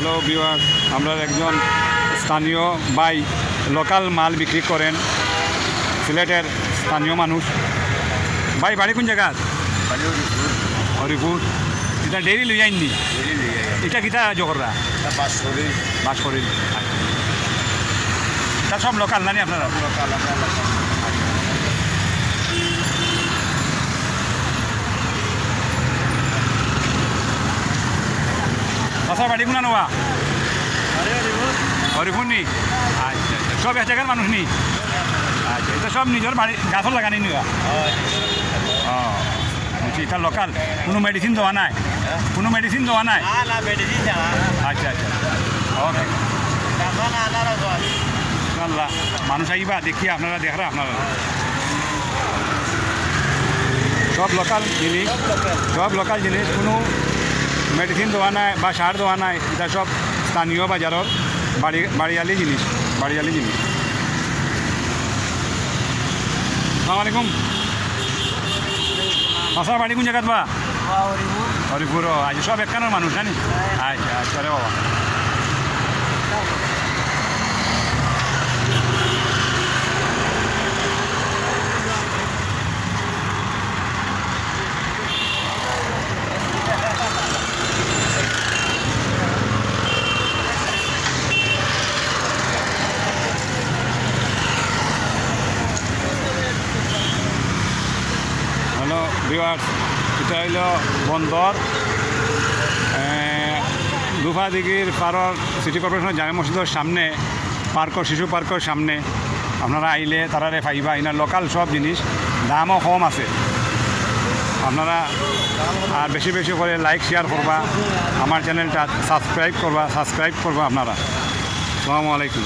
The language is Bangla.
হ্যালো ভিউয়ার্স, আমরা একজন স্থানীয় ভাই লোকাল মাল বিক্রি করেন, সিলেটের স্থানীয় মানুষ। ভাই বাড়ি কোন জায়গা? হরিপুর। এটা ডেইলি লই আইননি, এটা কিতা জগররা বাস করি। এটা সব লোকাল নানি আপনারা? বাসার বাড়ি কোনা নেওয়া? হরিপুর নি? আচ্ছা আচ্ছা, সব এক জায়গার মানুষ নি? আচ্ছা, এটা সব নিজের বাড়ি গাছও লাগানি নিবা? ও বুঝছি, এটা লোকাল, কোনো মেডিসিন দেওয়া নাই? কোনো মেডিসিন দেওয়া নাই? আচ্ছা আচ্ছা, ওকে। আল্লাহ, মানুষ আইবা দেখি, আপনারা দেখরা আপনারা সব লোকাল জিনিস, সব লোকাল জিনিস, কোনো মেডিসিন দেওয়া নাই বা সার দেওয়া নাই। এটা সব স্থানীয় বাজারের বাড়িয়ালি জিনিস, বাড়িয়ালি জিনিস। আসসালামু আলাইকুম। আসার বাড়ি কোন জায়গাত বা? হরিপুর। আচ্ছা, সব একখানের মানুষ জানি? আচ্ছা আচ্ছা রে বাবা। হ্যালো ভিউয়ার্স, এটা হইল বন্দর দুফাদিগির পাড়র সিটি কর্পোরেশনের জামে মসজিদের সামনে, পার্কর শিশু পার্কের সামনে। আপনারা আইলে তারারে পাইবা। এনার লোকাল সব জিনিস, দামও কম আছে। আপনারা আর বেশি বেশি করে লাইক শেয়ার করবা, আমার চ্যানেলটা সাবস্ক্রাইব করবা আপনারা। আসসালামু আলাইকুম।